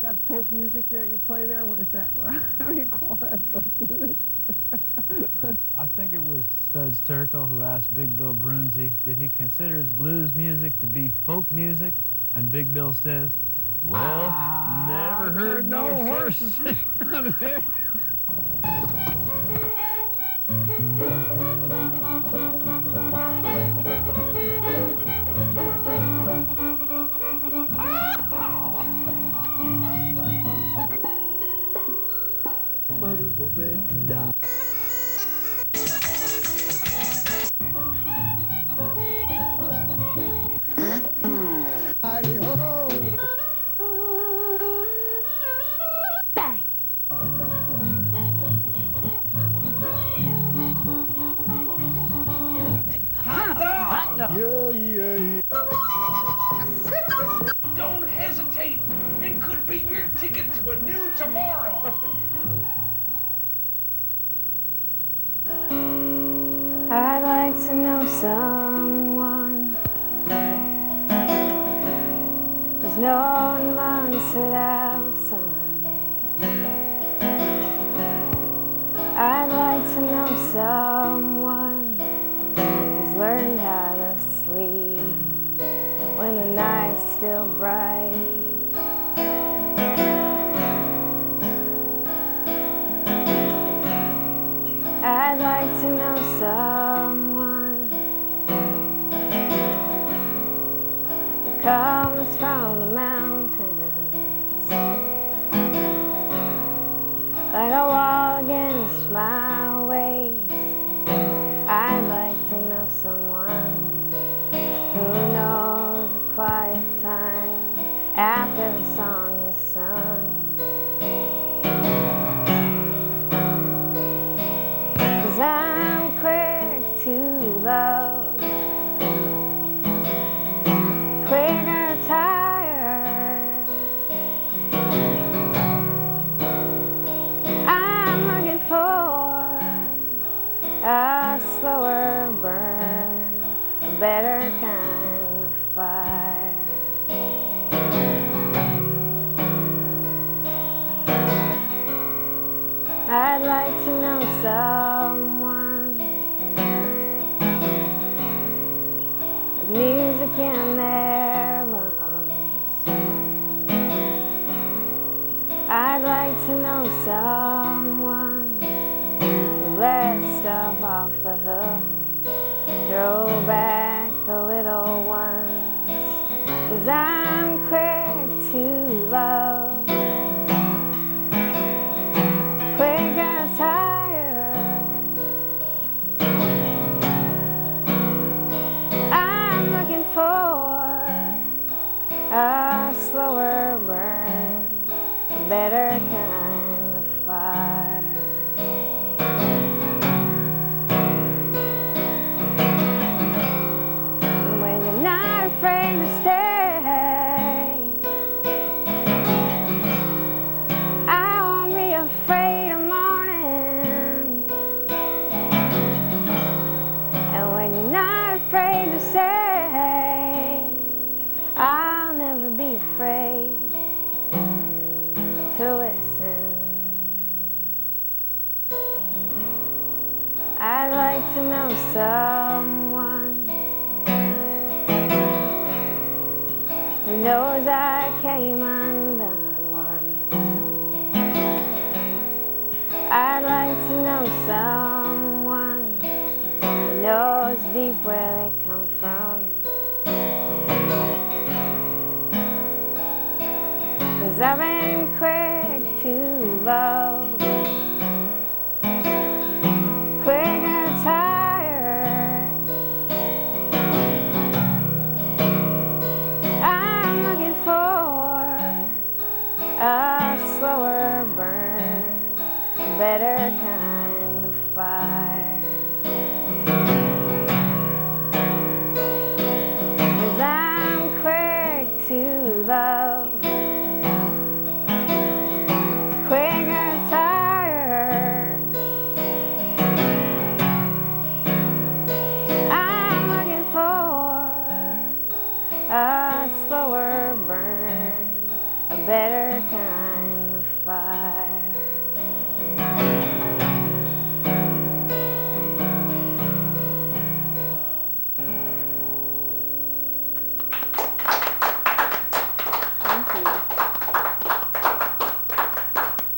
That folk music that you play there, what is that? How do you call that folk music? I think it was Studs Terkel who asked Big Bill Brunzi, did he consider his blues music to be folk music? And Big Bill says, well, never heard no horses. Don't hesitate. It could be your ticket to a new tomorrow. I'd like to know someone who's known months without sun. I'd like to know someone who's learned how to sleep when the night's still bright. I'd like to know someone who comes from the mountains like a wall against my waves. I'd like to know someone who knows the quiet time after the song is sung. 'Cause I'm quick to love, quick to tire. I'm looking for a slower burn, a better kind of fire. I'd like to know someone with music in their lungs. I'd like to know someone who lets stuff off the hook, throw back the little ones. 'Cause I'm quick to love, quick as tire. I'm looking for a slower burn, a better kind of fire. And when you're not afraid to stay, I'll never be afraid to listen. I'd like to know someone who knows I came undone once. I'd like to know someone who knows deep where they come from. 'Cause I've been quick to love, quick and tired. I'm looking for a slower burn, a better kind of fire. 'Cause I'm quick to love, quick and tired. I'm looking for a slower burn, a better kind.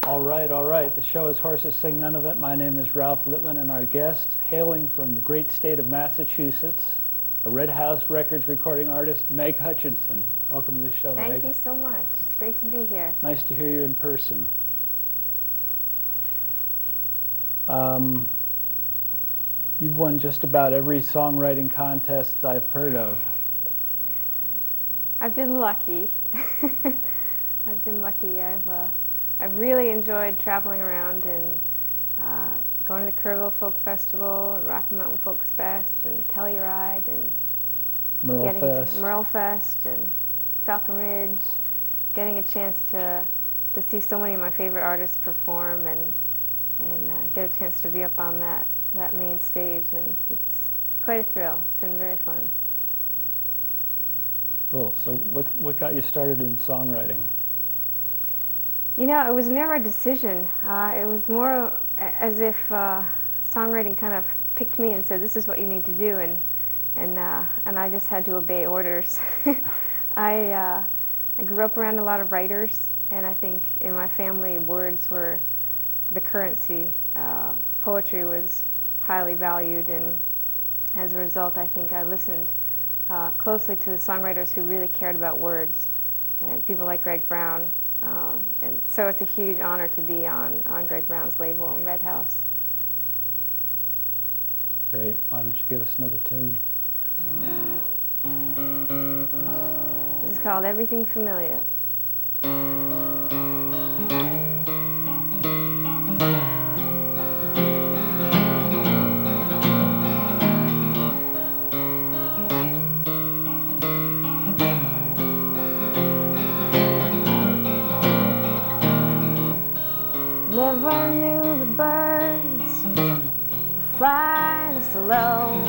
All right. The show is Horses Sing None of It. My name is Ralph Litwin, and our guest, hailing from the great state of Massachusetts, a Red House Records recording artist, Meg Hutchinson. Welcome to the show, Meg. Thank you so much. It's great to be here. Nice to hear you in person. You've won just about every songwriting contest I've heard of. I've been lucky. I've been lucky. I've really enjoyed traveling around and going to the Kerrville Folk Festival, Rocky Mountain Folks Fest, and Telluride, and getting to Merle Fest and Falcon Ridge, getting a chance to see so many of my favorite artists perform and get a chance to be up on that main stage, and it's quite a thrill. It's been very fun. Cool. So what got you started in songwriting? You know, it was never a decision. It was more as if songwriting kind of picked me and said, "This is what you need to do," and I just had to obey orders. I grew up around a lot of writers, and I think in my family, words were the currency. Poetry was highly valued, and as a result, I think I listened closely to the songwriters who really cared about words, and people like Greg Brown. And so it's a huge honor to be on Greg Brown's label, Red House. Great. Why don't you give us another tune? This is called Everything Familiar. Never knew the birds fly this low.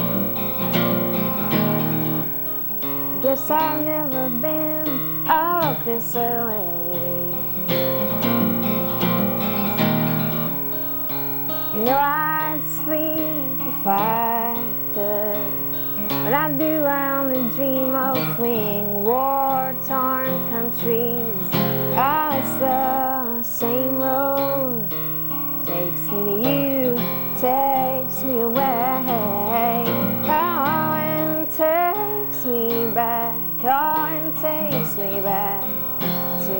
Guess I've never been up this early. You know I'd sleep if I could. When I do, I only dream of fleeing war-torn countries. Oh, it's the same road. Takes me to you, takes me away. Oh, and takes me back. Oh, and takes me back to you.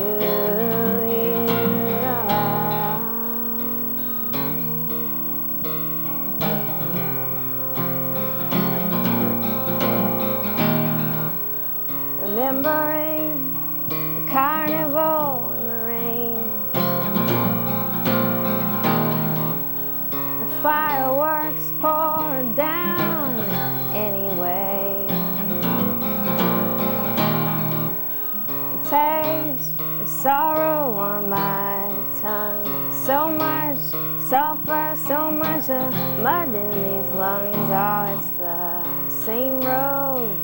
Remembering the carnival in the rain, the fireworks poured down anyway. The taste of sorrow on my tongue, so much sulfur, so much mud in these lungs. Oh, it's the same road.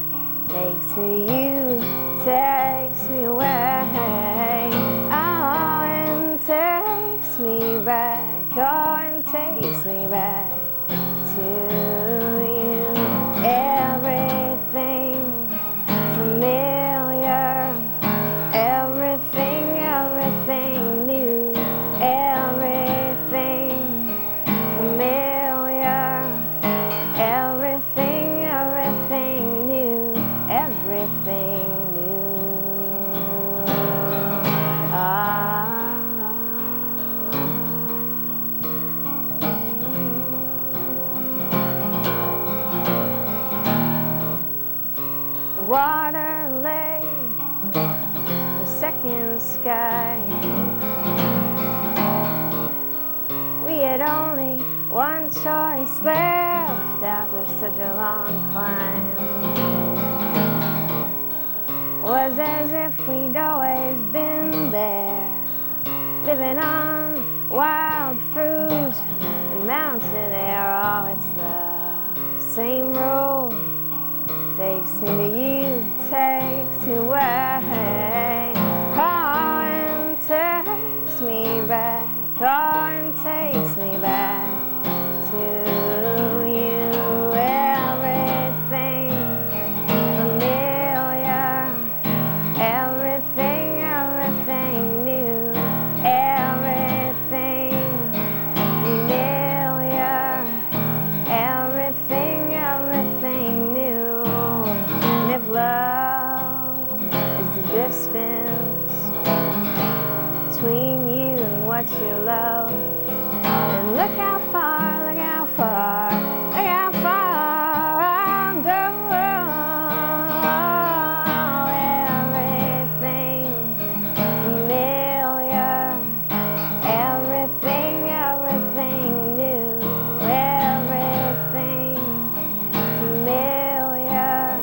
Takes me to you, takes me away. Oh, and takes me back. Oh, and takes me back to you. Everything familiar, everything, everything new. Everything familiar, everything, everything new. Everything new. The water lay in the second sky. We had only one choice left after such a long climb. Was as if we'd always been there, living on wild fruit and mountain air. Oh, it's the same road. Takes me to you, takes me away. Oh, and takes me back. Oh, and takes me back to you. Everything familiar, everything, everything new. Everything myself. And look how far, look how far, look how far I'll go. Everything familiar, everything, everything new, everything familiar,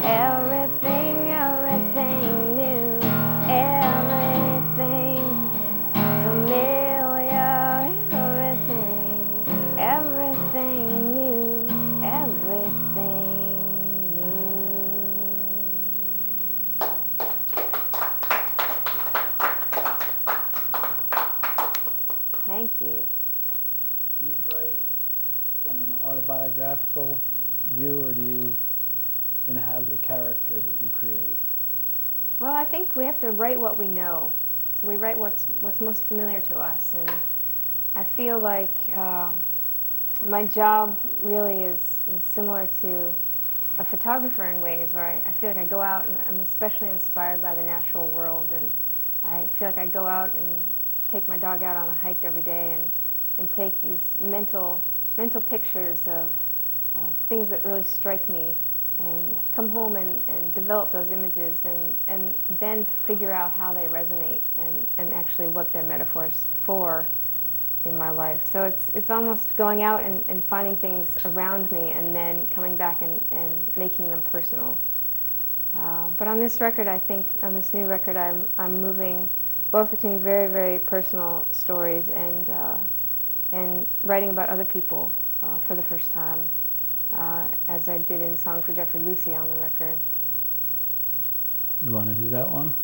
everything, everything new, everything familiar, everything, everything new, everything new. Thank you. Do you write from an autobiographical view, or do you inhabit a character that you create? Well, I think we have to write what we know. So we write what's most familiar to us, and I feel like my job really is similar to a photographer in ways where I feel like I go out and I'm especially inspired by the natural world, and I feel like I go out and take my dog out on a hike every day and take these mental pictures of things that really strike me, and come home and develop those images, and then figure out how they resonate and actually what they're metaphors for in my life. So it's almost going out and finding things around me and then coming back and making them personal. But on this record, I think, on this new record, I'm moving both between very, very personal stories and writing about other people for the first time, as I did in Song for Jeffrey Lucy on the record. You want to do that one?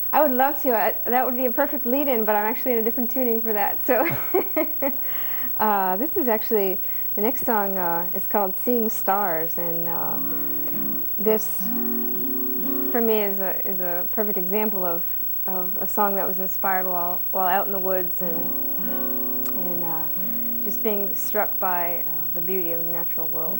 I would love to. That would be a perfect lead-in, but I'm actually in a different tuning for that. So this is actually, the next song is called Seeing Stars, and this, for me, is a perfect example of a song that was inspired while out in the woods and just being struck by the beauty of the natural world.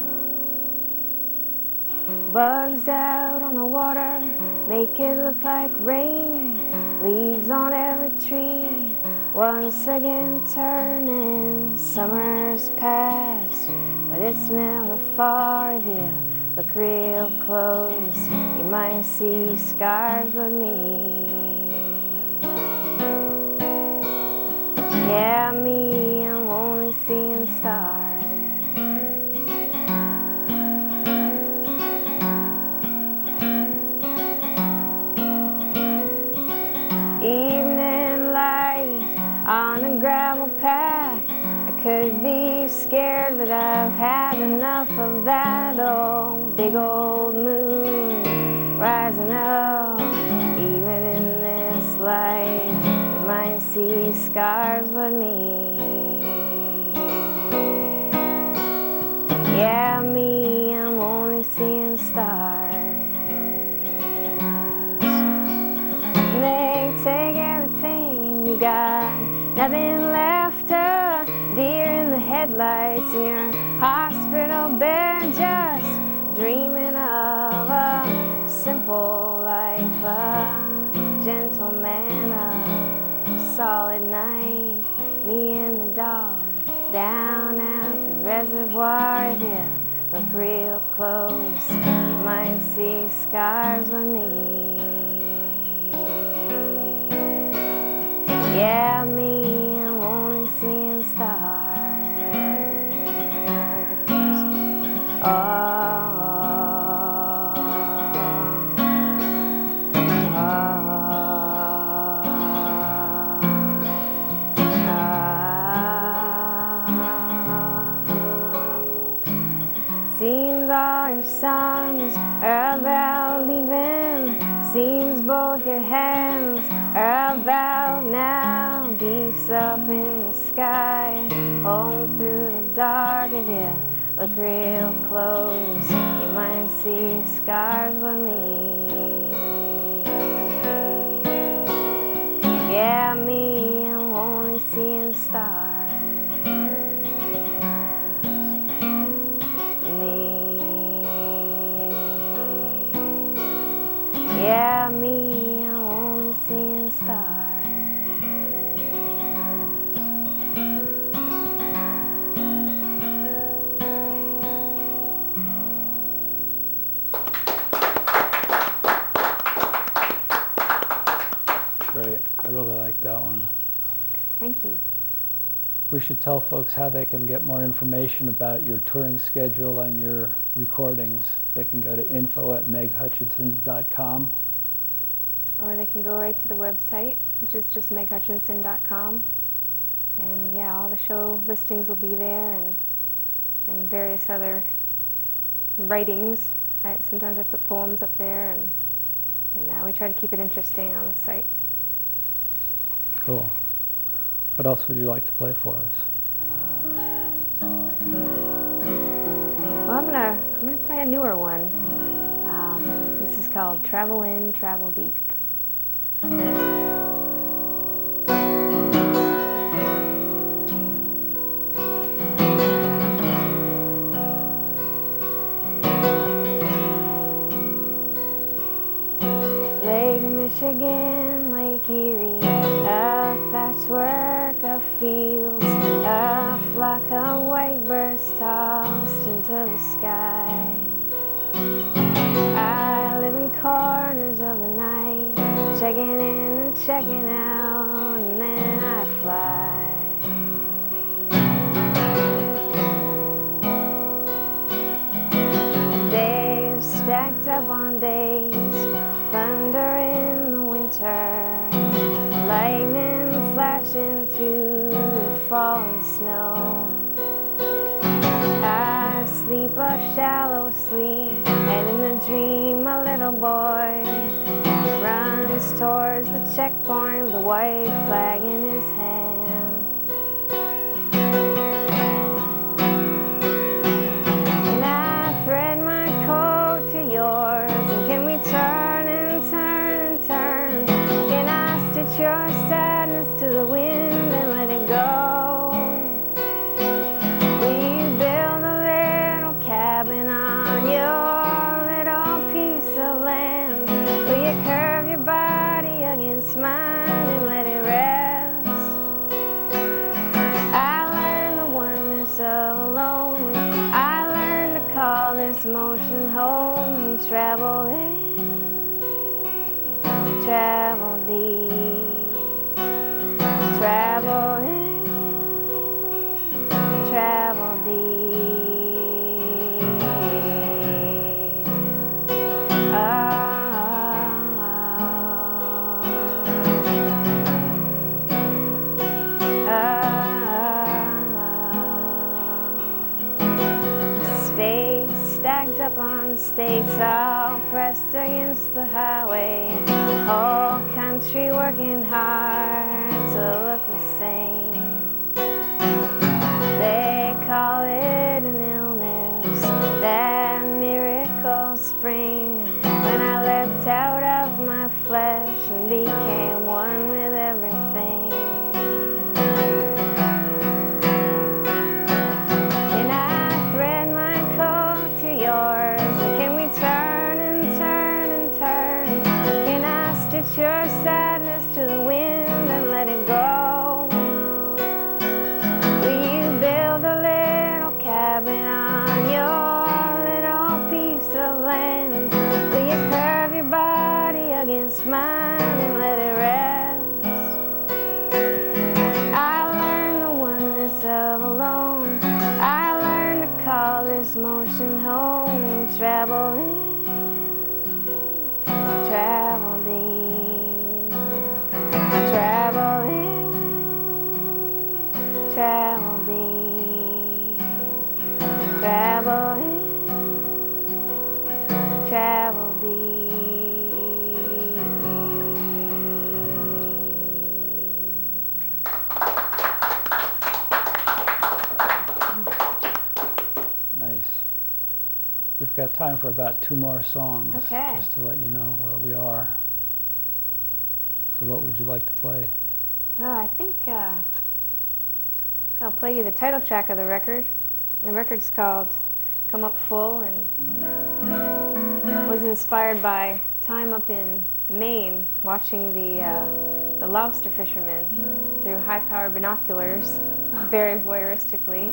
Bugs out on the water make it look like rain. Leaves on every tree once again turning. Summer's past, but it's never far. If you look real close, you might see scars with me. Yeah, me, I'm only seeing stars. Evening light on a gravel path. I could be scared, but I've had enough of that. Oh, big old moon rising up. Even in this light, you might see scars with me. Yeah, me, I'm only seeing stars. They take everything and you got nothing left. A deer in the headlights in your hospital bed, just dreaming of a simple life, a gentle man, a solid night. Me and the dog down at the reservoir. If you look real close, you might see scars with me. Yeah, me, I'm only seeing stars. Oh, seems all your songs are about leaving. Seems both your hands are about now. Geese up in the sky, home through the dark. If you look real close, you might see scars with me. Yeah, me, I'm only seeing stars. Me. Yeah, me, I'm only seeing stars. Thank you. We should tell folks how they can get more information about your touring schedule and your recordings. They can go to info@meghutchinson.com. Or they can go right to the website, which is just meghutchinson.com. And yeah, all the show listings will be there, and various other writings. Sometimes I put poems up there, and we try to keep it interesting on the site. Cool. What else would you like to play for us? Well, I'm gonna play a newer one. This is called "Travel In, Travel Deep." Lake Michigan, Lake Erie, a patchwork of fields, a flock of white birds tossed into the sky. I live in corners of the night, checking in and checking out, and then I fly. Days stacked up on days, thunder in the winter, lightning flashing through the falling snow. I sleep a shallow sleep, and in the dream a little boy runs towards the checkpoint with a white flag in his hand. Can I thread my coat to yours, and can we turn and turn and turn? Can I stitch your sadness to the wind and let it go? Will you build a little cabin on your little piece of land? Will you curve your body against mine and let it rest? I learned the oneness of alone. I learned to call this motion home. Travel in, travel deep. Travel in, travel deep. States stacked up on states, all pressed against the highway. Whole country working hard to look the same. They call it an illness, that miracle spring, when I leapt out of my flesh and became one with everything. Can I thread my coat to yours, and can we turn and turn and turn? Can I stitch your sadness to the wind and let it go? Will you build a little cabin on your little piece of land? Will you curve your body against mine and let it rest? I learned the oneness of alone. I learned to call this motion home. Travel in, travel deep. Travel in, travel deep. Travel in, travel deep. Nice. We've got time for about 2 more songs, Okay. just to let you know where we are. So what would you like to play? Well, I think I'll play you the title track of the record. The record's called Come Up Full, and was inspired by time up in Maine watching the lobster fishermen through high-powered binoculars, very voyeuristically.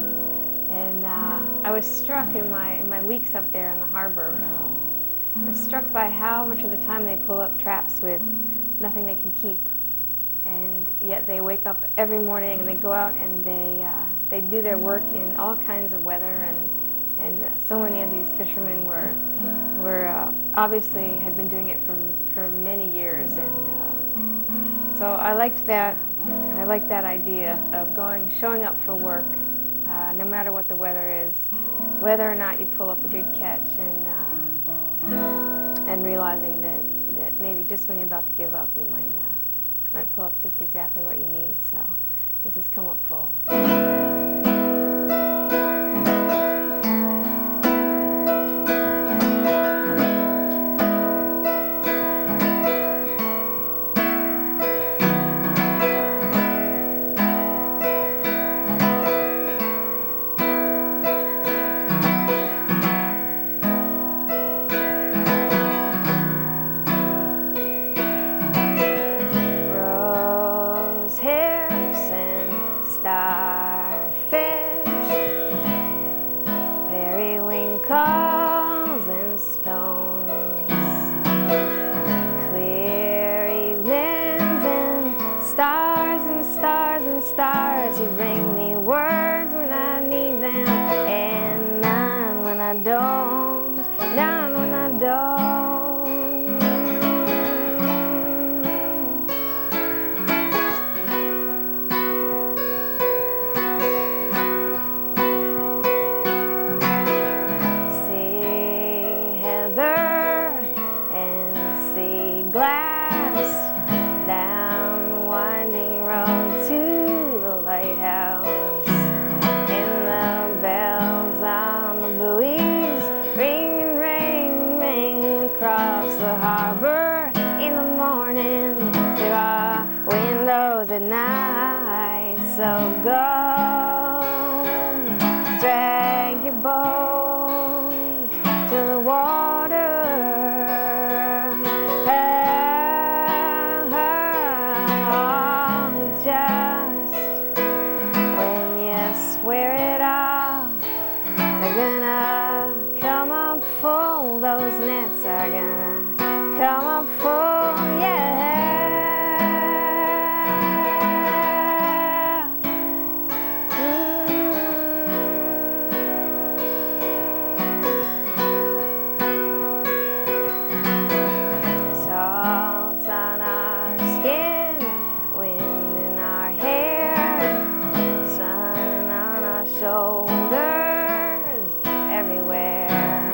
And I was struck in my weeks up there in the harbor. I was struck by how much of the time they pull up traps with nothing they can keep. and yet they wake up every morning and they go out and they do their work in all kinds of weather, and so many of these fishermen were obviously had been doing it for many years, and so I liked that idea of showing up for work, no matter what the weather is, whether or not you pull up a good catch, and realizing that maybe just when you're about to give up, you might pull up just exactly what you need. So this has come up full. Periwinkles and stones, clear evenings and stars and stars and stars. You bring me words when I need them, and none when I don't, none when I don't. At night, so go drag your boat to the water. Just when you swear it off, they're gonna come up full. Those nets are gonna come up full, yeah. Shoulders everywhere,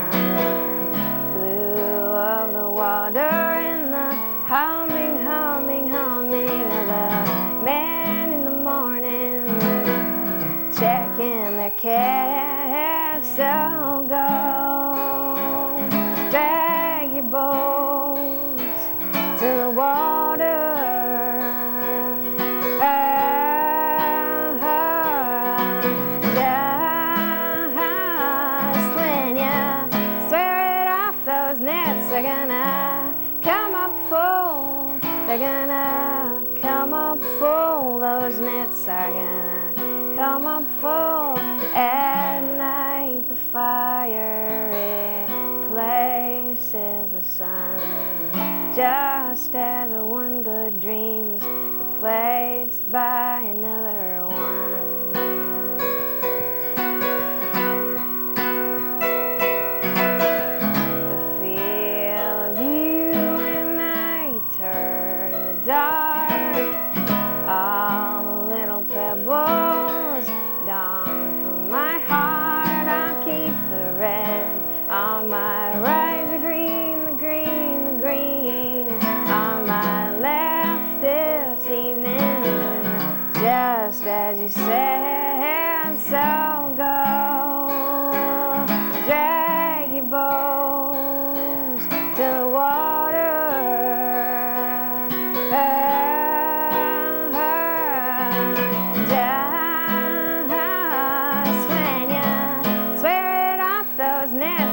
blue of the water and the humming, humming, humming of the men in the morning checking their cash. So go drag your boat to the water. They're gonna come up full. They're gonna come up full. Those nets are gonna come up full. At night the fire replaces the sun, just as one good dream's replaced by another one. Dark, all the little pebbles gone from my heart. I'll keep the red on my right, the green, the green, the green on my left this evening, just as you said. So go drag your boats to the water.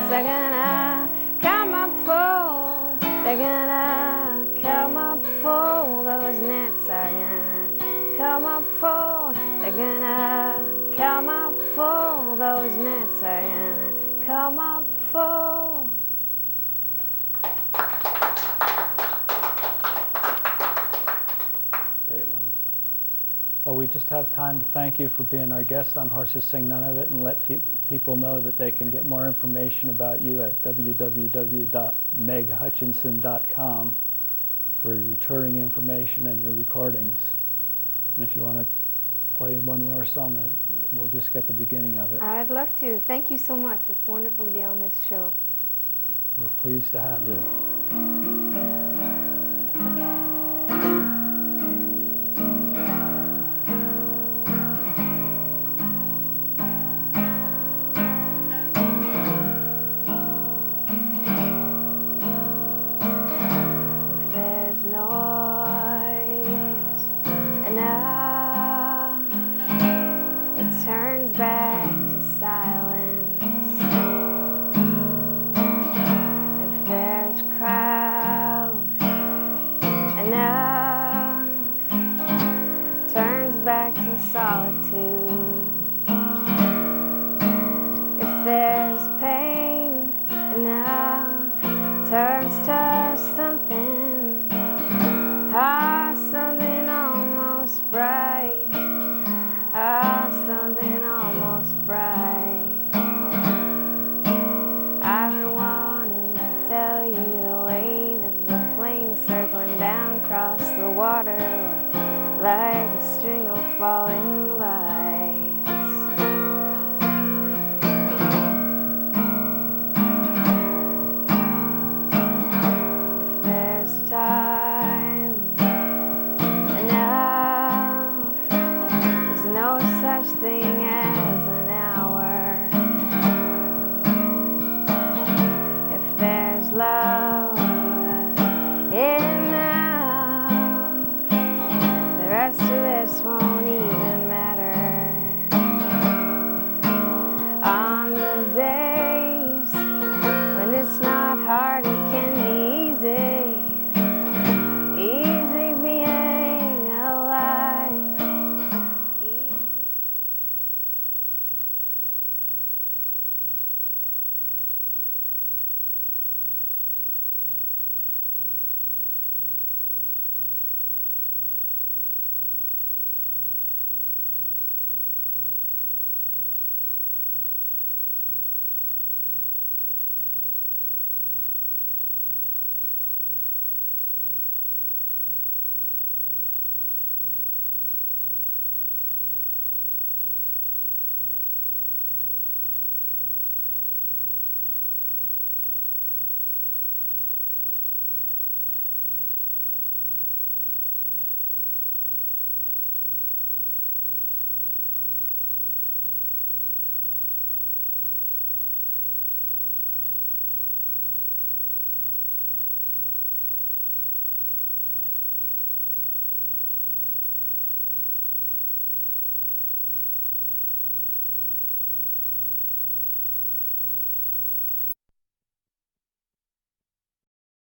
They're gonna come up full. They're gonna come up full. Those nets are gonna come up full. They're gonna come up full. Those nets are gonna come up full. Great one. Well, we just have time to thank you for being our guest on Horses Sing None of It, and let people know that they can get more information about you at www.meghutchinson.com for your touring information and your recordings. And if you want to play one more song, we'll just get the beginning of it. I'd love to. Thank you so much. It's wonderful to be on this show. We're pleased to have you. Back to silence. If there's crowd enough, turns back to solitude. If there's pain enough, turns to something, something almost bright. Something almost bright. I've been wanting to tell you the way that the plane circling down across the water looked like a string of falling lights. If there's time enough, no such thing as